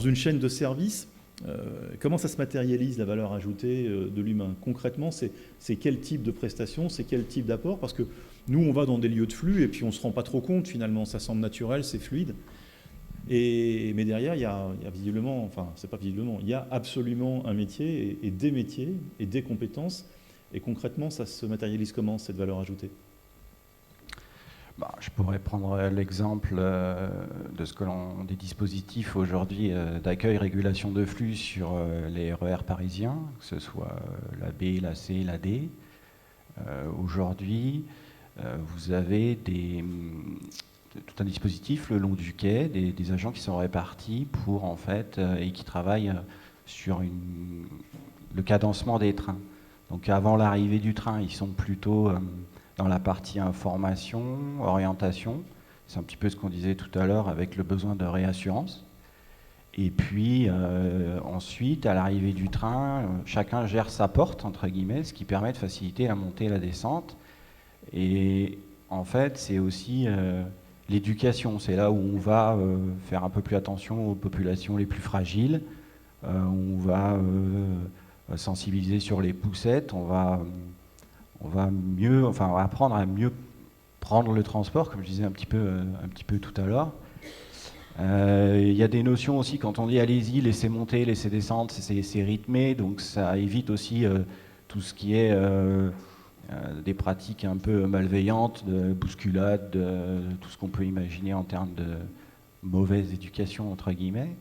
une chaîne de services, comment ça se matérialise la valeur ajoutée de l'humain? Concrètement, c'est quel type de prestation, c'est quel type d'apport? Parce que nous, on va dans des lieux de flux et puis on ne se rend pas trop compte finalement, ça semble naturel, c'est fluide. Mais derrière, il y a visiblement, enfin, c'est pas visiblement, il y a absolument un métier et des métiers et des compétences. Et concrètement, ça se matérialise comment, cette valeur ajoutée? Je pourrais prendre l'exemple de ce que des dispositifs aujourd'hui d'accueil, régulation de flux sur les RER parisiens, que ce soit la B, la C, la D. Aujourd'hui, vous avez tout un dispositif le long du quai, des agents qui sont répartis pour en fait et qui travaillent sur le cadencement des trains. Donc avant l'arrivée du train, ils sont plutôt dans la partie information, orientation. C'est un petit peu ce qu'on disait tout à l'heure avec le besoin de réassurance. Et puis ensuite, à l'arrivée du train, chacun gère sa porte, entre guillemets, ce qui permet de faciliter la montée et la descente. Et en fait, c'est aussi l'éducation. C'est là où on va faire un peu plus attention aux populations les plus fragiles. On va sensibiliser sur les poussettes. On va apprendre à mieux prendre le transport, comme je disais un petit peu tout à l'heure. Il y a des notions aussi, quand on dit allez-y, laissez monter, laissez descendre, c'est rythmé, donc ça évite aussi tout ce qui est des pratiques un peu malveillantes, de bousculade, tout ce qu'on peut imaginer en termes de mauvaise éducation, entre guillemets.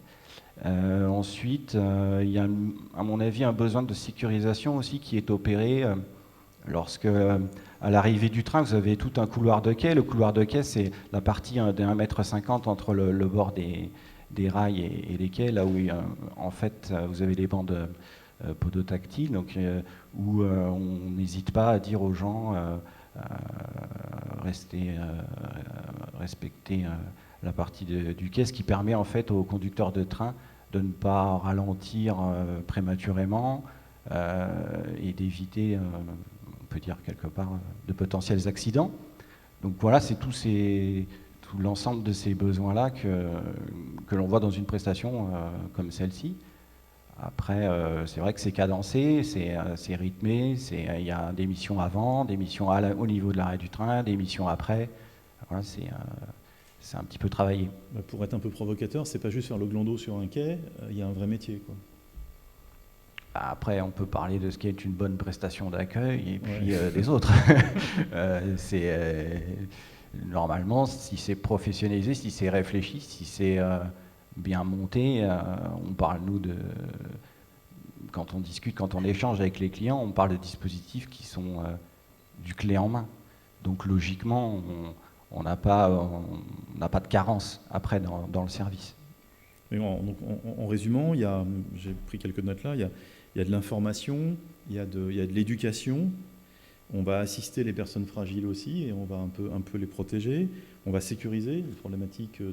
Ensuite, il y a, à mon avis, un besoin de sécurisation aussi qui est opéré lorsque, à l'arrivée du train, vous avez tout un couloir de quai. Le couloir de quai, c'est la partie de 1,50 m entre le bord des rails et les quais, là où, en fait, vous avez les bandes podotactiles, donc, où on n'hésite pas à dire aux gens respecter la partie du quai, ce qui permet en fait aux conducteurs de train de ne pas ralentir prématurément et d'éviter, on peut dire quelque part, de potentiels accidents. Donc voilà, c'est tout l'ensemble de ces besoins-là que l'on voit dans une prestation comme celle-ci. Après, c'est vrai que c'est cadencé, c'est rythmé, il y a des missions avant, des missions au niveau de l'arrêt du train, des missions après. Voilà, c'est un petit peu travaillé. Pour être un peu provocateur, c'est pas juste faire le glandot sur un quai, il y a un vrai métier, quoi. Après, on peut parler de ce qui est une bonne prestation d'accueil et puis des autres. Normalement, si c'est professionnalisé, si c'est réfléchi, si c'est bien monté, on parle, nous, quand on discute, quand on échange avec les clients, on parle de dispositifs qui sont du clé en main. Donc logiquement, on n'a pas de carence après dans le service. Mais donc, en résumant, j'ai pris quelques notes là, il y a de l'information, il y a de l'éducation, on va assister les personnes fragiles aussi et on va un peu les protéger, on va sécuriser les problématiques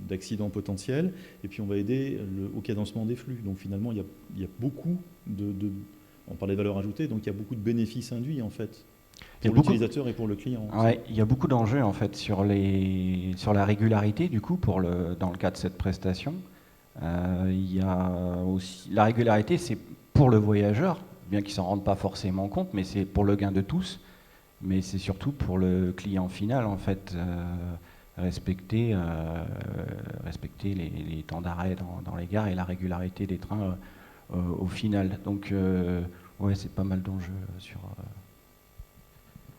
d'accidents potentiels et puis on va aider au cadencement des flux. Donc finalement, il y a beaucoup on parlait de valeur ajoutée, donc il y a beaucoup de bénéfices induits en fait. Pour l'utilisateur et pour le client. Ouais, il y a beaucoup d'enjeux en fait sur la régularité du coup dans le cas de cette prestation. Il y a aussi la régularité, c'est pour le voyageur, bien qu'il s'en rende pas forcément compte, mais c'est pour le gain de tous. Mais c'est surtout pour le client final en fait, respecter les temps d'arrêt dans les gares et la régularité des trains au final. Donc ouais, c'est pas mal d'enjeux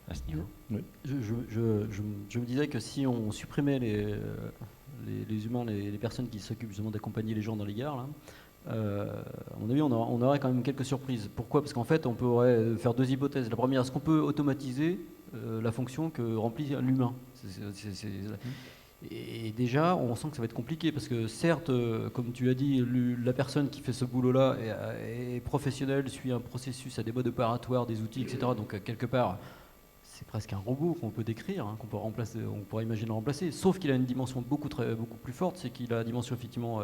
à ce niveau. Oui. Je me disais que si on supprimait les humains, les personnes qui s'occupent justement d'accompagner les gens dans les gares, là, à mon avis, on aurait quand même quelques surprises. Pourquoi? Parce qu'en fait, on pourrait faire deux hypothèses. La première, est-ce qu'on peut automatiser la fonction que remplit l'humain? Et déjà, on sent que ça va être compliqué, parce que certes, comme tu l'as dit, la personne qui fait ce boulot-là est professionnelle, suit un processus, a des modes opératoires, des outils, etc. Donc quelque part, c'est presque un robot qu'on peut décrire, hein, qu'on peut remplacer, on pourrait imaginer le remplacer, sauf qu'il a une dimension beaucoup plus forte, c'est qu'il a la dimension effectivement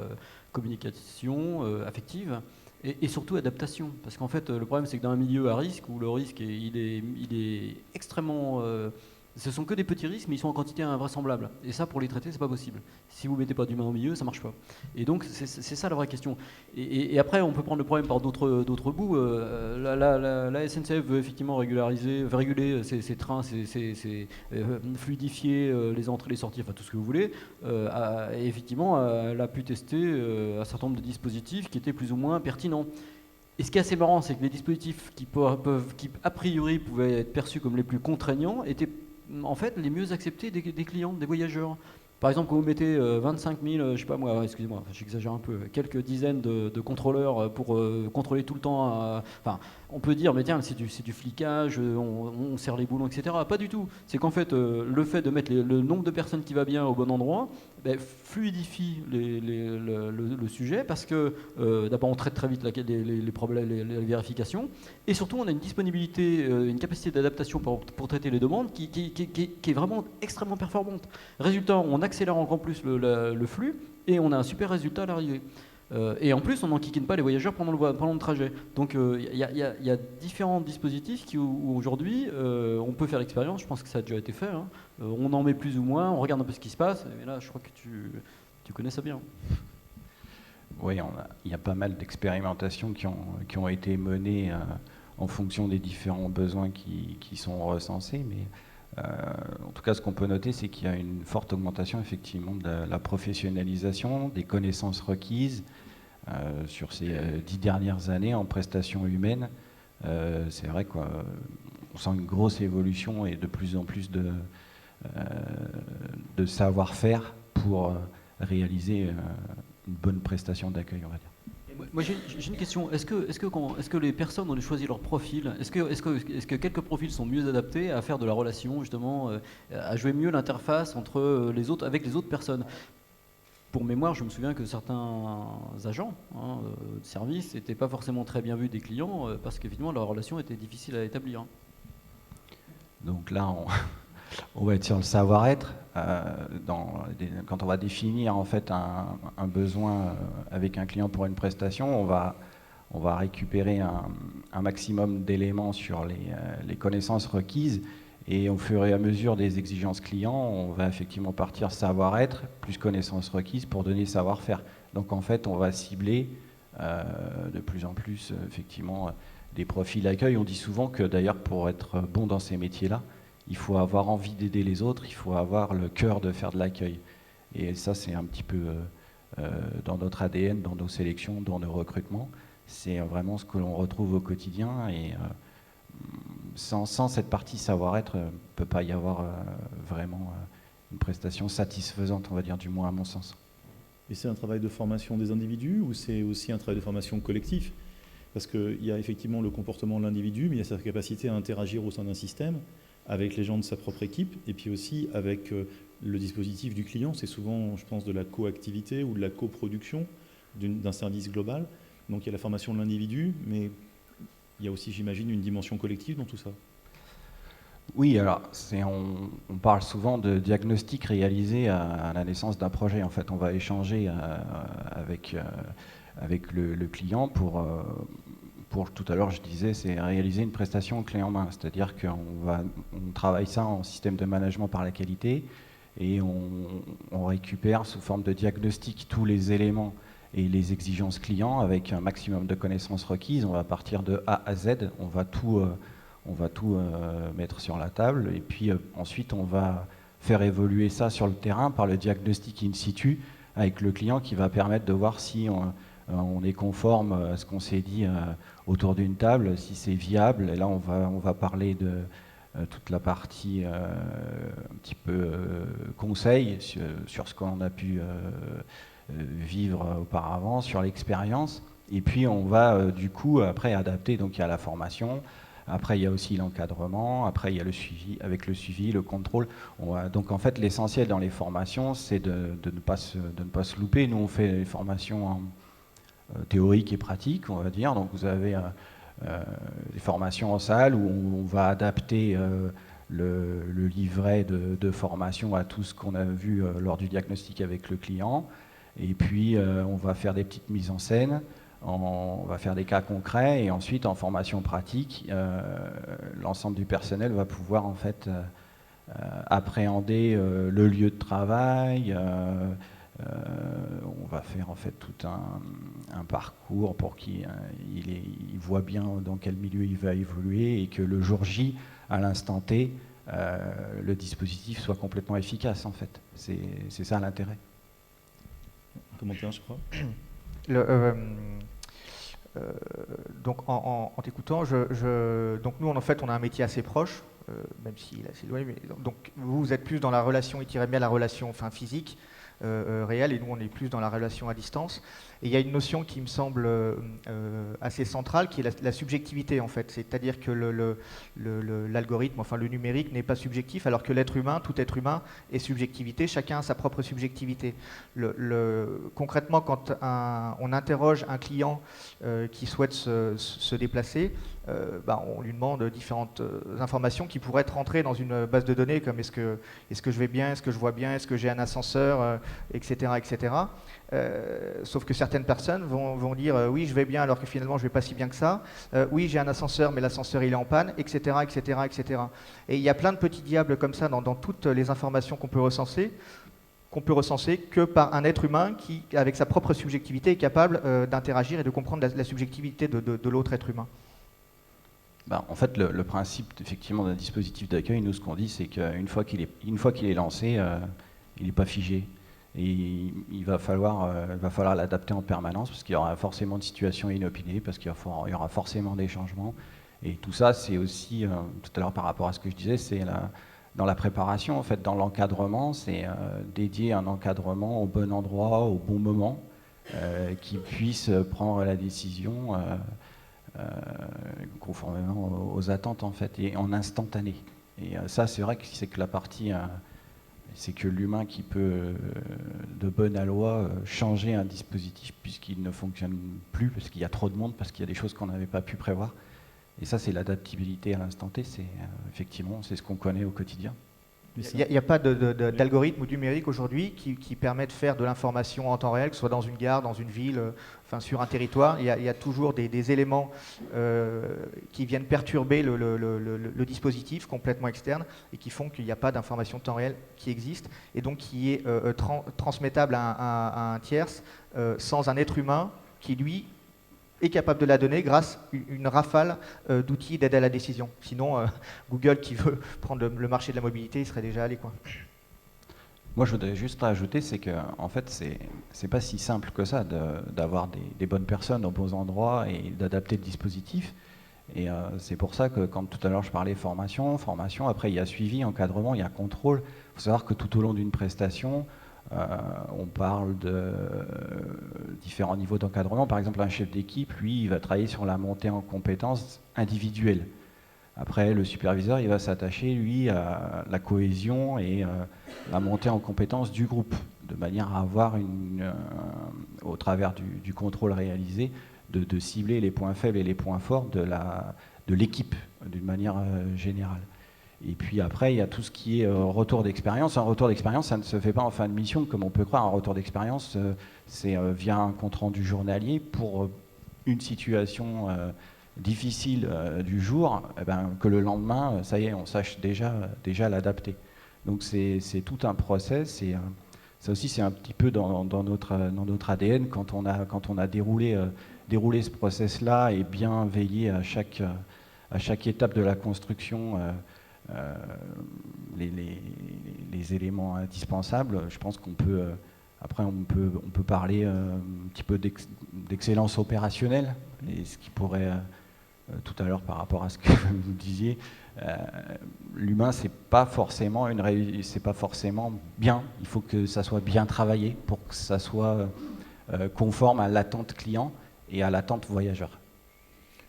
communication, affective, et surtout adaptation. Parce qu'en fait, le problème, c'est que dans un milieu à risque, où le risque il est extrêmement Ce sont que des petits risques, mais ils sont en quantité invraisemblable. Et ça, pour les traiter, c'est pas possible. Si vous mettez pas d'humain au milieu, ça marche pas. Et donc, c'est ça la vraie question. Et après, on peut prendre le problème par d'autres bouts. La SNCF veut effectivement réguler ses trains, fluidifier les entrées, les sorties, enfin tout ce que vous voulez. Et effectivement, elle a pu tester un certain nombre de dispositifs qui étaient plus ou moins pertinents. Et ce qui est assez marrant, c'est que les dispositifs qui a priori pouvaient être perçus comme les plus contraignants étaient en fait les mieux acceptés des clients, des voyageurs. Par exemple, quand vous mettez 25 000, je sais pas moi, excusez-moi, j'exagère un peu, quelques dizaines de contrôleurs pour contrôler tout le temps, enfin, on peut dire, mais tiens, c'est du flicage, on serre les boulons, etc. Pas du tout. C'est qu'en fait, le fait de mettre le nombre de personnes qui va bien au bon endroit, fluidifie le sujet, parce que d'abord on traite très vite les problèmes, les vérifications, et surtout on a une disponibilité, une capacité d'adaptation pour traiter les demandes qui est vraiment extrêmement performante. Résultat, on accélère encore plus le flux, et on a un super résultat à l'arrivée. Et en plus, on n'enquiquine pas les voyageurs pendant le trajet. Donc il y a différents dispositifs où aujourd'hui on peut faire l'expérience. Je pense que ça a déjà été fait. Hein. On en met plus ou moins, on regarde un peu ce qui se passe. Et là, je crois que tu connais ça bien. Oui, il y a pas mal d'expérimentations qui ont été menées en fonction des différents besoins qui sont recensés. Mais en tout cas, ce qu'on peut noter, c'est qu'il y a une forte augmentation effectivement de la professionnalisation, des connaissances requises sur ces 10 dernières années en prestations humaines. C'est vrai qu'on sent une grosse évolution et de plus en plus de savoir-faire pour réaliser une bonne prestation d'accueil, on va dire. Moi j'ai une question. Est-ce que les personnes ont choisi leur profil? Est-ce que quelques profils sont mieux adaptés à faire de la relation, justement, à jouer mieux l'interface avec les autres personnes? Pour mémoire, je me souviens que certains agents de service n'étaient pas forcément très bien vus des clients parce qu'effectivement leur relation était difficile à établir. Donc là, on va être sur le savoir-être. Quand on va définir en fait un besoin avec un client pour une prestation, on va récupérer un maximum d'éléments sur les connaissances requises, et au fur et à mesure des exigences clients, on va effectivement partir savoir-être plus connaissances requises pour donner savoir-faire. Donc en fait, on va cibler de plus en plus effectivement des profils d'accueil. On dit souvent que d'ailleurs pour être bon dans ces métiers-là, il faut avoir envie d'aider les autres, il faut avoir le cœur de faire de l'accueil. Et ça, c'est un petit peu dans notre ADN, dans nos sélections, dans nos recrutements. C'est vraiment ce que l'on retrouve au quotidien. Et sans cette partie savoir-être, il ne peut pas y avoir vraiment une prestation satisfaisante, on va dire, du moins à mon sens. Et c'est un travail de formation des individus ou c'est aussi un travail de formation collectif? Parce qu'il y a effectivement le comportement de l'individu, mais il y a sa capacité à interagir au sein d'un système, avec les gens de sa propre équipe, et puis aussi avec le dispositif du client. C'est souvent, je pense, de la coactivité ou de la coproduction d'un service global. Donc il y a la formation de l'individu, mais il y a aussi, j'imagine, une dimension collective dans tout ça. Oui, alors on parle souvent de diagnostic réalisé à la naissance d'un projet. En fait, on va échanger avec le client pour tout à l'heure, je disais, c'est réaliser une prestation clé en main. C'est-à-dire on travaille ça en système de management par la qualité, et on récupère sous forme de diagnostic tous les éléments et les exigences clients avec un maximum de connaissances requises. On va partir de A à Z, on va tout mettre sur la table, et puis ensuite on va faire évoluer ça sur le terrain par le diagnostic in situ avec le client, qui va permettre de voir si on est conforme à ce qu'on s'est dit autour d'une table, si c'est viable. Et là on va parler de toute la partie un petit peu conseil sur ce qu'on a pu vivre auparavant, sur l'expérience. Et puis on va du coup après adapter. Donc il y a la formation, après il y a aussi l'encadrement, après il y a le suivi, avec le suivi, le contrôle. Donc en fait l'essentiel dans les formations, c'est de ne pas se louper. Nous on fait des formations théoriques et pratiques, on va dire. Donc vous avez des formations en salle où on va adapter le livret de formation à tout ce qu'on a vu lors du diagnostic avec le client. Et puis on va faire des petites mises en scène, on va faire des cas concrets, et ensuite en formation pratique, l'ensemble du personnel va pouvoir en fait appréhender le lieu de travail. On va faire en fait tout un parcours pour qu'il voit bien dans quel milieu il va évoluer et que le jour J, à l'instant T, le dispositif soit complètement efficace en fait. C'est ça l'intérêt. Un commentaire, je crois. Donc en t'écoutant, donc nous en fait on a un métier assez proche, même s'il est assez loin, mais donc vous êtes plus dans la relation, il tirait bien la relation physique, réelle, et nous on est plus dans la relation à distance. Et il y a une notion qui me semble assez centrale, qui est la subjectivité en fait. C'est-à-dire que l'algorithme, enfin le numérique n'est pas subjectif, alors que l'être humain, tout être humain est subjectivité, chacun a sa propre subjectivité. Concrètement, quand on interroge un client qui souhaite se déplacer, on lui demande différentes informations qui pourraient être rentrées dans une base de données, comme est-ce que je vais bien, est-ce que je vois bien, est-ce que j'ai un ascenseur, etc. etc. Sauf que certaines personnes vont dire oui je vais bien alors que finalement je vais pas si bien que ça, oui j'ai un ascenseur mais l'ascenseur il est en panne, etc. etc. etc. Et il y a plein de petits diables comme ça dans toutes les informations qu'on peut recenser que par un être humain qui, avec sa propre subjectivité, est capable d'interagir et de comprendre la subjectivité de l'autre être humain. En fait, le principe effectivement d'un dispositif d'accueil, nous ce qu'on dit, c'est qu'une fois qu'il est lancé, il n'est pas figé. Et il va falloir l'adapter en permanence parce qu'il y aura forcément de situations inopinées, parce qu'il y aura forcément des changements. Et tout ça, c'est aussi, tout à l'heure par rapport à ce que je disais, c'est dans la préparation, en fait, dans l'encadrement, c'est dédier un encadrement au bon endroit, au bon moment, qui puisse prendre la décision conformément aux attentes, en fait, et en instantané. Et ça, c'est vrai que c'est que la partie... c'est que l'humain qui peut, de bonne loi, changer un dispositif puisqu'il ne fonctionne plus, parce qu'il y a trop de monde, parce qu'il y a des choses qu'on n'avait pas pu prévoir. Et ça, c'est l'adaptabilité à l'instant T, effectivement, c'est ce qu'on connaît au quotidien. Il n'y a pas d'algorithme ou numérique aujourd'hui qui permet de faire de l'information en temps réel, que ce soit dans une gare, dans une ville, sur un territoire. Il y a toujours des éléments qui viennent perturber le dispositif complètement externe et qui font qu'il n'y a pas d'information de temps réel qui existe et donc qui est transmettable à un tierce sans un être humain qui, lui, est capable de la donner grâce à une rafale d'outils d'aide à la décision. Sinon, Google qui veut prendre le marché de la mobilité, il serait déjà allé, quoi. Moi, je voudrais juste rajouter, c'est que en fait, c'est pas si simple que ça d'avoir des bonnes personnes aux bons endroits et d'adapter le dispositif. Et c'est pour ça que quand tout à l'heure je parlais formation, après il y a suivi, encadrement, il y a contrôle. Il faut savoir que tout au long d'une prestation, on parle de différents niveaux d'encadrement. Par exemple, un chef d'équipe, lui, il va travailler sur la montée en compétences individuelles. Après, le superviseur, il va s'attacher, lui, à la cohésion et la montée en compétences du groupe, de manière à avoir, au travers du contrôle réalisé, de cibler les points faibles et les points forts de l'équipe, d'une manière générale. Et puis après, il y a tout ce qui est retour d'expérience. Un retour d'expérience, ça ne se fait pas en fin de mission, comme on peut croire. Un retour d'expérience, c'est via un compte-rendu journalier pour une situation difficile du jour, que le lendemain, ça y est, on sache déjà l'adapter. Donc c'est tout un process. Et ça aussi, c'est un petit peu dans notre ADN, quand on a déroulé ce process-là et bien veillé à chaque étape de la construction, les éléments indispensables. Je pense qu'on peut après on peut parler un petit peu d'excellence opérationnelle, et ce qui pourrait tout à l'heure par rapport à ce que vous disiez, l'humain c'est pas forcément bien. Il faut que ça soit bien travaillé pour que ça soit conforme à l'attente client et à l'attente voyageur.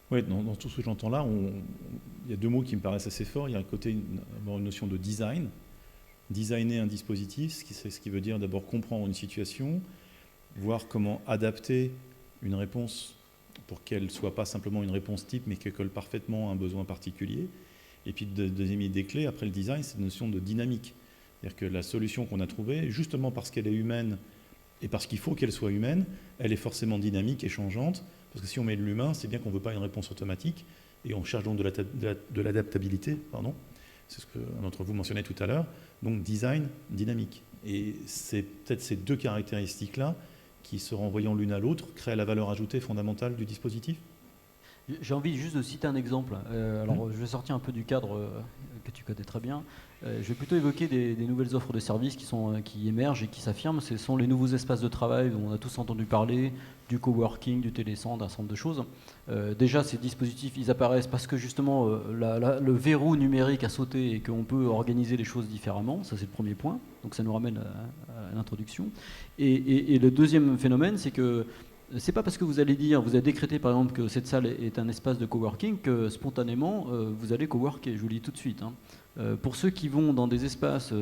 Oui, dans tout ce que j'entends là, il y a deux mots qui me paraissent assez forts. Il y a un côté, avoir une notion de design. Designer un dispositif, ce qui veut dire d'abord comprendre une situation, voir comment adapter une réponse pour qu'elle ne soit pas simplement une réponse type, mais qu'elle colle parfaitement à un besoin particulier. Et puis, deuxième idée clé, après le design, c'est la notion de dynamique. C'est-à-dire que la solution qu'on a trouvée, justement parce qu'elle est humaine et parce qu'il faut qu'elle soit humaine, elle est forcément dynamique et changeante. Parce que si on met de l'humain, c'est bien qu'on ne veut pas une réponse automatique, et on cherche donc de l'adaptabilité, c'est ce qu'un d'entre vous mentionnait tout à l'heure, donc design dynamique. Et c'est peut-être ces deux caractéristiques-là qui, se renvoyant l'une à l'autre, créent la valeur ajoutée fondamentale du dispositif. J'ai envie juste de citer un exemple. Alors, je vais sortir un peu du cadre que tu connais très bien. Je vais plutôt évoquer des nouvelles offres de services qui émergent et qui s'affirment. Ce sont les nouveaux espaces de travail dont on a tous entendu parler, du coworking, du télécentre, un certain nombre de choses. Déjà, ces dispositifs, ils apparaissent parce que justement, le verrou numérique a sauté et qu'on peut organiser les choses différemment. Ça, c'est le premier point. Donc, ça nous ramène à l'introduction. Et le deuxième phénomène, c'est que c'est pas parce que vous allez décréter par exemple que cette salle est un espace de coworking que spontanément vous allez coworker, je vous le dis tout de suite. Pour ceux qui vont dans des espaces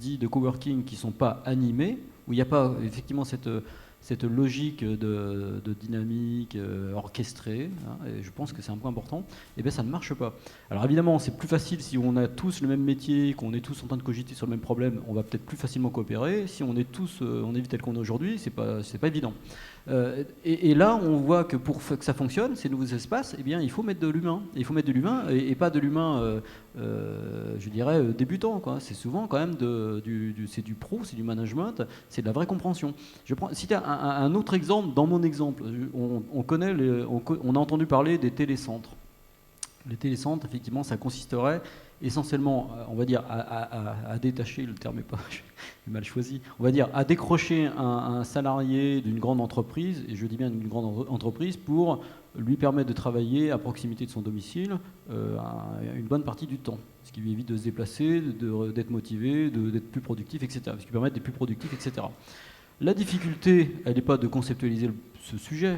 dits de coworking qui ne sont pas animés, où il n'y a pas effectivement cette logique de dynamique orchestrée, et je pense que c'est un point important, et bien ça ne marche pas. Alors évidemment, c'est plus facile si on a tous le même métier, qu'on est tous en train de cogiter sur le même problème, on va peut-être plus facilement coopérer. Si on est tous, on est tel qu'on est aujourd'hui, c'est pas évident. Et là, on voit que pour que ça fonctionne, ces nouveaux espaces, eh bien, il faut mettre de l'humain. Il faut mettre de l'humain et pas de l'humain, je dirais, débutant, quoi. C'est souvent quand même c'est du pro, c'est du management, c'est de la vraie compréhension. Je prends, citer un autre exemple. Dans mon exemple, on a entendu parler des télécentres. Les télécentres, effectivement, ça consisterait essentiellement, on va dire, à détacher, le terme est pas mal choisi, on va dire à décrocher un salarié d'une grande entreprise, et je dis bien d'une grande entreprise, pour lui permettre de travailler à proximité de son domicile une bonne partie du temps, ce qui lui évite de se déplacer, d'être motivé, d'être plus productif, etc. Ce qui permet d'être plus productif, etc. La difficulté, elle n'est pas de conceptualiser ce sujet,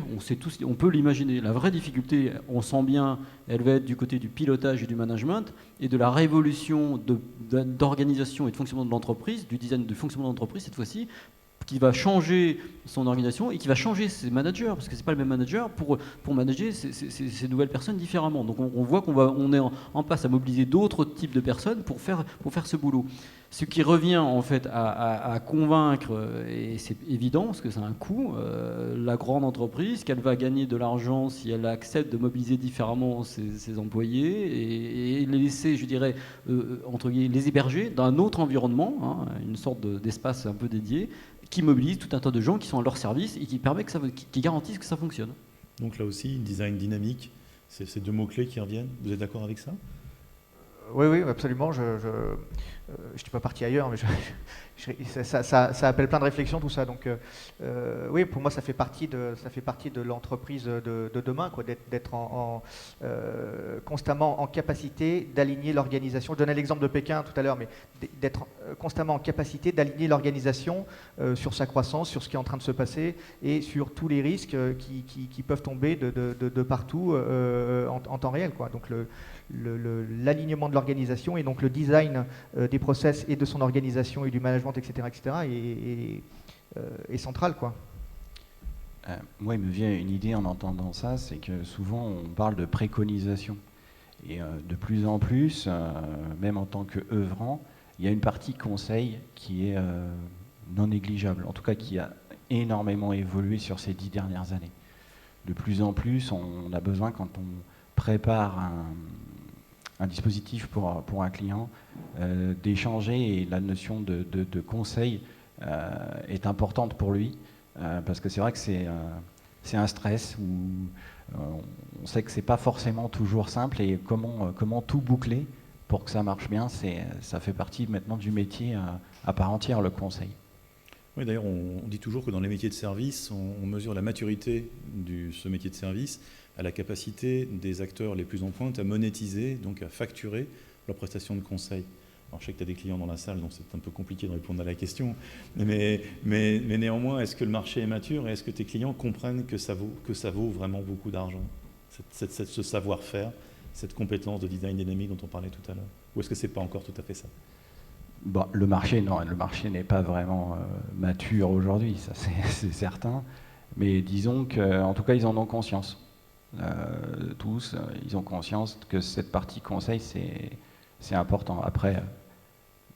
on peut l'imaginer. La vraie difficulté, on sent bien, elle va être du côté du pilotage et du management et de la révolution d'organisation et de fonctionnement de l'entreprise, du design de fonctionnement de l'entreprise cette fois-ci, qui va changer son organisation et qui va changer ses managers, parce que c'est pas le même manager pour manager ces nouvelles personnes différemment. Donc on voit qu'on est en passe à mobiliser d'autres types de personnes pour faire ce boulot. Ce qui revient en fait à convaincre, et c'est évident parce que c'est un coût, la grande entreprise, qu'elle va gagner de l'argent si elle accepte de mobiliser différemment ses employés et les laisser, je dirais, entre guillemets, les héberger dans un autre environnement, une sorte d'espace un peu dédié, qui mobilise tout un tas de gens qui sont à leur service et qui garantissent que ça fonctionne. Donc là aussi, design dynamique, c'est ces deux mots-clés qui reviennent. Vous êtes d'accord avec ça ? Oui, absolument. Je suis pas parti ailleurs, mais ça appelle plein de réflexions, tout ça. Donc, oui, pour moi, ça fait partie de l'entreprise de demain, quoi, d'être constamment en capacité d'aligner l'organisation. Je donnais l'exemple de Pékin tout à l'heure, mais d'être constamment en capacité d'aligner l'organisation sur sa croissance, sur ce qui est en train de se passer et sur tous les risques qui peuvent tomber de partout en temps réel, quoi. Donc, l'alignement de l'organisation et donc le design des process et de son organisation et du management, etc., est central, quoi. Moi, il me vient une idée en entendant ça, c'est que souvent on parle de préconisation. Et de plus en plus, même en tant qu'œuvrant, il y a une partie conseil qui est non négligeable, en tout cas qui a énormément évolué sur ces 10 dernières années. De plus en plus, on a besoin, quand on prépare un dispositif pour un client, d'échanger, et la notion de conseil est importante pour lui, parce que c'est vrai que c'est un stress où on sait que c'est pas forcément toujours simple, et comment tout boucler pour que ça marche bien, ça fait partie maintenant du métier à part entière, le conseil. Oui, d'ailleurs, on dit toujours que dans les métiers de service, on mesure la maturité de ce métier de service à la capacité des acteurs les plus en pointe à monétiser, donc à facturer leurs prestations de conseil. Alors je sais que tu as des clients dans la salle, donc c'est un peu compliqué de répondre à la question, mais néanmoins, est-ce que le marché est mature et est-ce que tes clients comprennent que ça vaut vraiment beaucoup d'argent, ce savoir-faire, cette compétence de design dynamique dont on parlait tout à l'heure? Ou est-ce que c'est pas encore tout à fait ça? Bon, le marché n'est pas vraiment mature aujourd'hui, ça c'est certain, mais disons qu'en tout cas ils en ont conscience. Tous, ils ont conscience que cette partie conseil, c'est important. Après,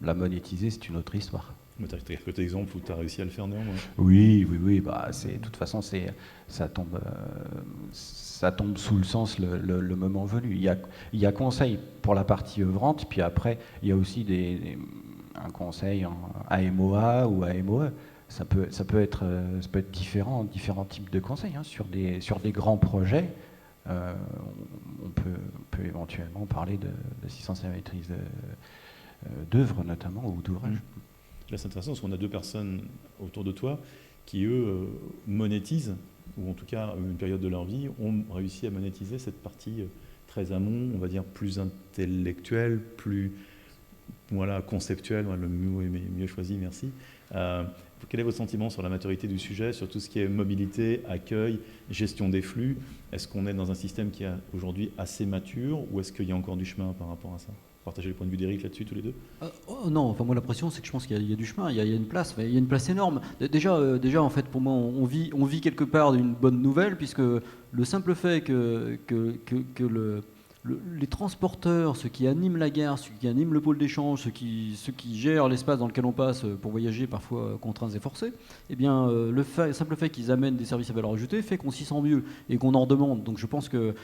la monétiser, c'est une autre histoire. Tu as quelques exemples où tu as réussi à le faire néanmoins. Oui. Bah, de toute façon, ça tombe sous le sens le moment venu. Il y a conseil pour la partie œuvrante, puis après, il y a aussi un conseil en AMOA ou AMOE. Ça peut être différents types de conseils. Hein. Sur des grands projets, on peut éventuellement parler d'assistance à la maîtrise d'œuvre notamment, ou d'ouvrage. Là, c'est intéressant parce qu'on a deux personnes autour de toi qui, eux, monétisent, ou en tout cas, à une période de leur vie, ont réussi à monétiser cette partie très amont, on va dire plus intellectuelle, plus conceptuelle, le mot est mieux choisi, merci. Quel est votre sentiment sur la maturité du sujet, sur tout ce qui est mobilité, accueil, gestion des flux? Est-ce qu'on est dans un système qui est aujourd'hui assez mature, ou est-ce qu'il y a encore du chemin par rapport à ça? Partager le point de vue d'Éric là-dessus, tous les deux? Non, enfin moi l'impression c'est que je pense qu'il y a du chemin, il y a une place, il y a une place énorme. Déjà en fait pour moi on vit quelque part d'une bonne nouvelle, puisque le simple fait que les transporteurs, ceux qui animent la gare, ceux qui animent le pôle d'échange, ceux qui gèrent l'espace dans lequel on passe pour voyager parfois contraints et forcés, eh bien simple fait qu'ils amènent des services à valeur ajoutée fait qu'on s'y sent mieux et qu'on en redemande. Donc je pense que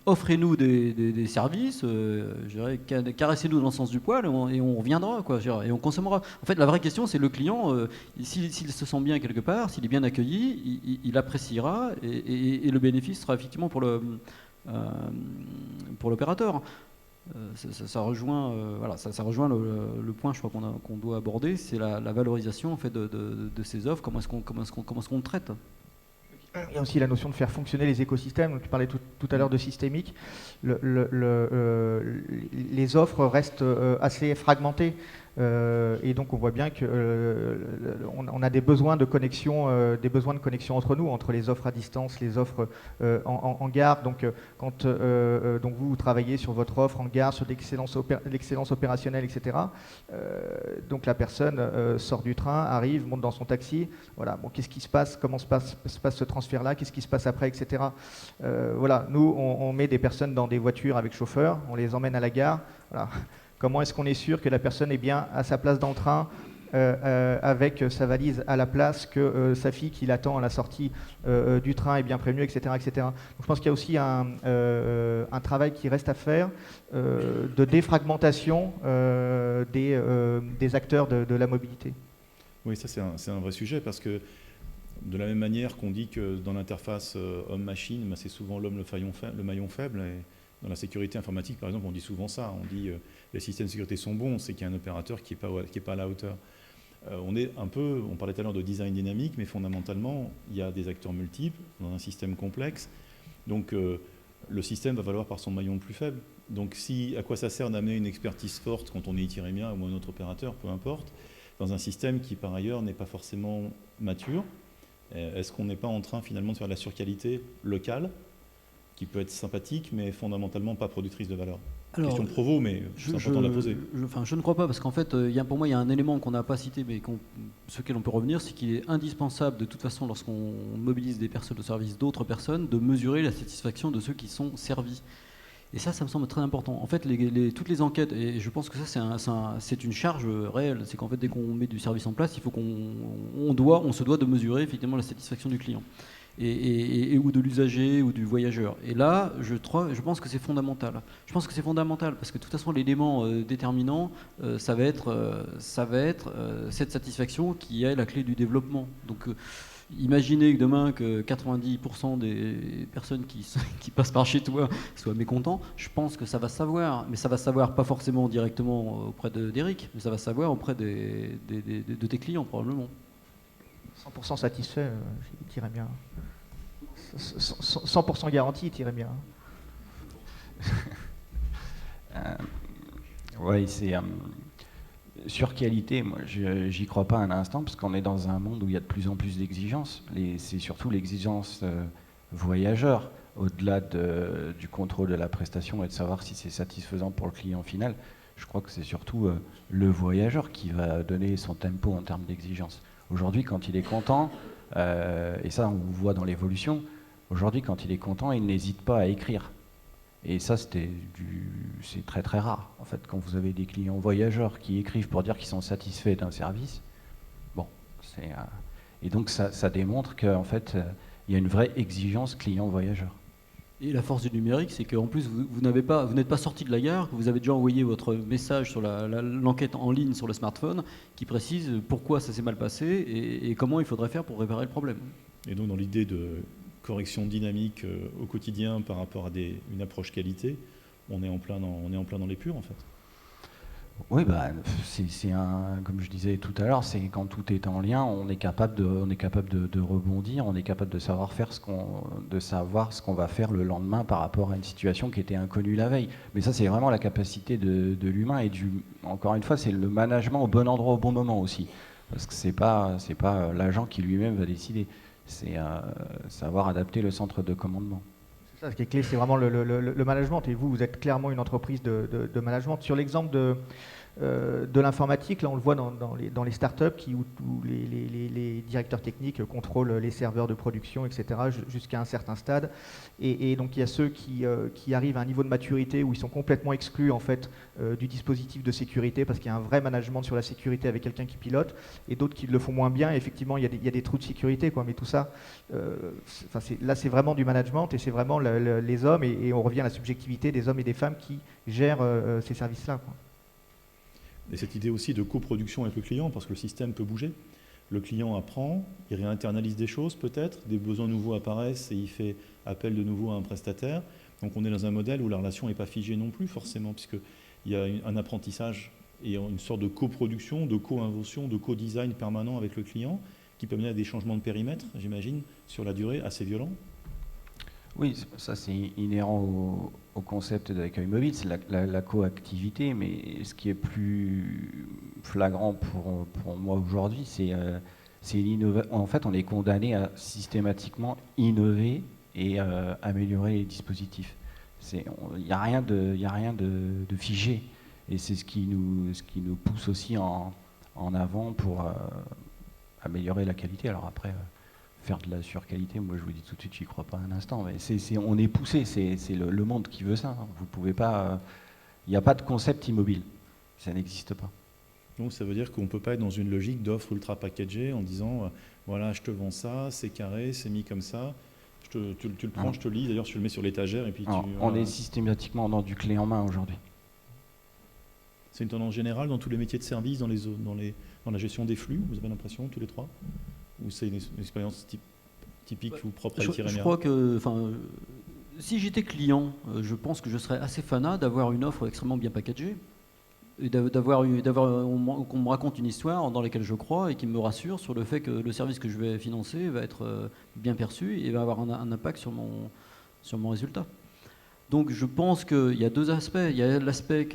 offrez-nous des services, je dirais, caressez-nous dans le sens du poil et on reviendra, quoi, et on consommera. En fait la vraie question c'est le client, s'il se sent bien quelque part, s'il est bien accueilli, il appréciera et le bénéfice sera effectivement pour l'opérateur. Ça rejoint, ça rejoint le point, je crois qu'on doit aborder, c'est la valorisation en fait de ces offres. Comment est-ce qu'on le traite? Il y a aussi la notion de faire fonctionner les écosystèmes. Tu parlais tout à l'heure de systémique. Les offres restent assez fragmentées. Et donc on voit bien qu'on a des besoins de connexion entre nous, entre les offres à distance, les offres en gare. Donc quand donc vous travaillez sur votre offre en gare, sur l'excellence opérationnelle, etc. Donc la personne sort du train, arrive, monte dans son taxi. Voilà. Bon, qu'est-ce qui se passe? Comment se passe ce transfert-là? Qu'est-ce qui se passe après, etc. Voilà. Nous, on met des personnes dans des voitures avec chauffeur, on les emmène à la gare. Voilà. Comment est-ce qu'on est sûr que la personne est bien à sa place dans le train, avec sa valise à la place, que sa fille qui l'attend à la sortie du train est bien prévenue, etc. etc. Donc, je pense qu'il y a aussi un travail qui reste à faire de défragmentation des acteurs de la mobilité. Oui, ça c'est un vrai sujet, parce que de la même manière qu'on dit que dans l'interface homme-machine, c'est souvent l'homme le maillon faible, et dans la sécurité informatique, par exemple, on dit souvent ça. On dit les systèmes de sécurité sont bons, c'est qu'il y a un opérateur qui n'est pas à la hauteur. On parlait tout à l'heure de design dynamique, mais fondamentalement, il y a des acteurs multiples dans un système complexe. Donc, le système va valoir par son maillon le plus faible. Donc, à quoi ça sert d'amener une expertise forte quand on est Itiremia ou un autre opérateur, peu importe, dans un système qui, par ailleurs, n'est pas forcément mature? Est-ce qu'on n'est pas en train, finalement, de faire de la surqualité locale, qui peut être sympathique, mais fondamentalement pas productrice de valeur? Question de provo, mais c'est important de la poser. Je ne crois pas, parce qu'en fait, pour moi, il y a un élément qu'on n'a pas cité, mais sur lequel on peut revenir, c'est qu'il est indispensable, de toute façon, lorsqu'on mobilise des personnes au service d'autres personnes, de mesurer la satisfaction de ceux qui sont servis. Et ça me semble très important. En fait, toutes les enquêtes, et je pense que ça, c'est une charge réelle, c'est qu'en fait, dès qu'on met du service en place, il faut on se doit de mesurer effectivement la satisfaction du client. Ou de l'usager ou du voyageur. Et là, je pense que c'est fondamental. Je pense que c'est fondamental parce que de toute façon, l'élément déterminant, ça va être cette satisfaction qui est la clé du développement. Donc, imaginez que demain que 90% des personnes qui passent par chez toi soient mécontents. Je pense que ça va savoir, mais ça va savoir pas forcément directement auprès d'Éric, mais ça va savoir auprès de tes clients probablement. 100% satisfait, je dirais bien. 100% garantie, je dirais bien. Oui, c'est sur qualité, moi j'y crois pas un instant, parce qu'on est dans un monde où il y a de plus en plus d'exigences. C'est surtout l'exigence voyageur, au-delà du contrôle de la prestation et de savoir si c'est satisfaisant pour le client final. Je crois que c'est surtout le voyageur qui va donner son tempo en termes d'exigence. Aujourd'hui, quand il est content, et ça on le voit dans l'évolution, aujourd'hui quand il est content, il n'hésite pas à écrire. Et ça c'est très très rare. En fait, quand vous avez des clients voyageurs qui écrivent pour dire qu'ils sont satisfaits d'un service, bon, et donc ça démontre qu'en fait, il y a une vraie exigence client-voyageur. Et la force du numérique, c'est qu'en plus, vous n'êtes pas sorti de la gare, que vous avez déjà envoyé votre message sur l'enquête en ligne sur le smartphone qui précise pourquoi ça s'est mal passé et comment il faudrait faire pour réparer le problème. Et donc dans l'idée de correction dynamique au quotidien par rapport à une approche qualité, on est en plein dans les purs en fait. Oui, comme je disais tout à l'heure, c'est quand tout est en lien, on est capable de rebondir, on est capable de savoir ce qu'on va faire le lendemain par rapport à une situation qui était inconnue la veille. Mais ça, c'est vraiment la capacité de l'humain et encore une fois, c'est le management au bon endroit au bon moment aussi, parce que c'est pas l'agent qui lui-même va décider, c'est savoir adapter le centre de commandement. C'est ça, ce qui est clé, c'est vraiment le management. Et vous êtes clairement une entreprise de management. Sur l'exemple de l'informatique, là on le voit dans les startups où les directeurs techniques contrôlent les serveurs de production, etc., jusqu'à un certain stade. Et donc il y a ceux qui arrivent à un niveau de maturité où ils sont complètement exclus en fait du dispositif de sécurité parce qu'il y a un vrai management sur la sécurité avec quelqu'un qui pilote, et d'autres qui le font moins bien. Et effectivement, il y a des trous de sécurité, quoi. Mais tout ça, là c'est vraiment du management et c'est vraiment les hommes, et on revient à la subjectivité des hommes et des femmes qui gèrent ces services-là, quoi. Et cette idée aussi de coproduction avec le client, parce que le système peut bouger. Le client apprend, il réinternalise des choses peut-être, des besoins nouveaux apparaissent et il fait appel de nouveau à un prestataire. Donc on est dans un modèle où la relation n'est pas figée non plus forcément, puisqu'il y a un apprentissage et une sorte de coproduction, de co-invention, de co-design permanent avec le client, qui peut mener à des changements de périmètre, j'imagine, sur la durée, assez violents. Oui, ça c'est inhérent au concept d'accueil mobile, c'est la coactivité, mais ce qui est plus flagrant pour moi aujourd'hui, c'est en fait on est condamné à systématiquement innover et améliorer les dispositifs. Il n'y a rien de figé, et c'est ce qui nous pousse aussi en avant pour améliorer la qualité. Alors après, faire de la surqualité, moi je vous dis tout de suite, j'y crois pas un instant, mais on est poussé, c'est le monde qui veut ça. Hein. Vous pouvez pas, il n'y a pas de concept immobile, ça n'existe pas. Donc ça veut dire qu'on ne peut pas être dans une logique d'offre ultra packagée en disant voilà, je te vends ça, c'est carré, c'est mis comme ça, tu le prends, je te le lis, d'ailleurs tu le mets sur l'étagère et puis on est systématiquement dans du clé en main aujourd'hui. C'est une tendance générale dans tous les métiers de service, dans la gestion des flux, vous avez l'impression, tous les trois? Ou c'est une expérience typique ou propre à Itirémia? Je crois que, si j'étais client, je pense que je serais assez fanat d'avoir une offre extrêmement bien packagée, et qu'on me raconte une histoire dans laquelle je crois et qui me rassure sur le fait que le service que je vais financer va être bien perçu et va avoir un impact sur mon résultat. Donc je pense qu'il y a deux aspects. Il y a l'aspect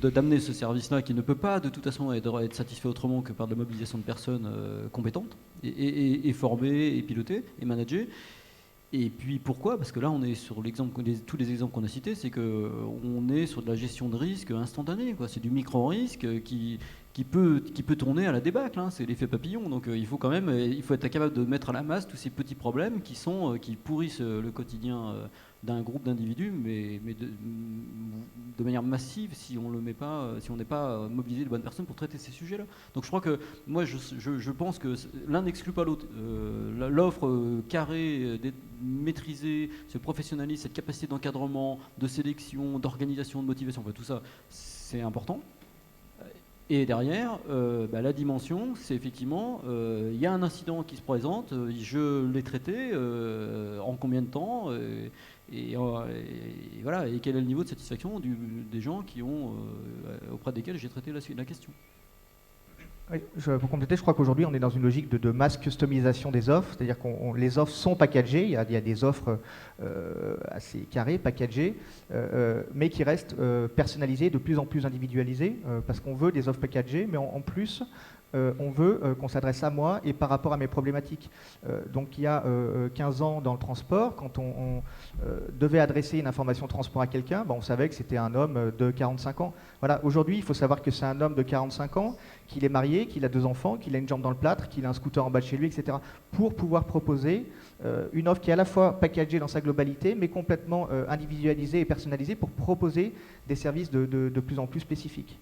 d'amener ce service-là qui ne peut pas de toute façon être satisfait autrement que par de la mobilisation de personnes compétentes et formées et pilotées et managées. Et puis pourquoi? Parce que là on est sur tous les exemples qu'on a cités, c'est qu'on est sur de la gestion de risque instantanée, quoi. C'est du micro-risque qui peut tourner à la débâcle, hein. C'est l'effet papillon. Donc il faut être capable de mettre à la masse tous ces petits problèmes qui pourrissent le quotidien d'un groupe d'individus, mais de manière massive si on n'est pas mobilisé de bonnes personnes pour traiter ces sujets-là. Donc je crois que moi je pense que l'un n'exclut pas l'autre. L'offre carrée, maîtrisée, ce professionnalisme, cette capacité d'encadrement, de sélection, d'organisation, de motivation, tout ça, c'est important. Et derrière, la dimension, c'est effectivement, il y a un incident qui se présente, je l'ai traité, en combien de temps, et voilà, et quel est le niveau de satisfaction des gens auprès desquels j'ai traité la question. Oui, pour compléter, je crois qu'aujourd'hui on est dans une logique de mass customisation des offres, c'est-à-dire que les offres sont packagées, il y a des offres assez carrées, packagées, mais qui restent personnalisées, de plus en plus individualisées, parce qu'on veut des offres packagées, mais en plus on veut qu'on s'adresse à moi et par rapport à mes problématiques. Donc il y a 15 ans dans le transport, quand on devait adresser une information transport à quelqu'un, on savait que c'était un homme de 45 ans. Voilà, aujourd'hui, il faut savoir que c'est un homme de 45 ans, qu'il est marié, qu'il a 2 enfants, qu'il a une jambe dans le plâtre, qu'il a un scooter en bas de chez lui, etc. Pour pouvoir proposer une offre qui est à la fois packagée dans sa globalité, mais complètement individualisée et personnalisée pour proposer des services de plus en plus spécifiques.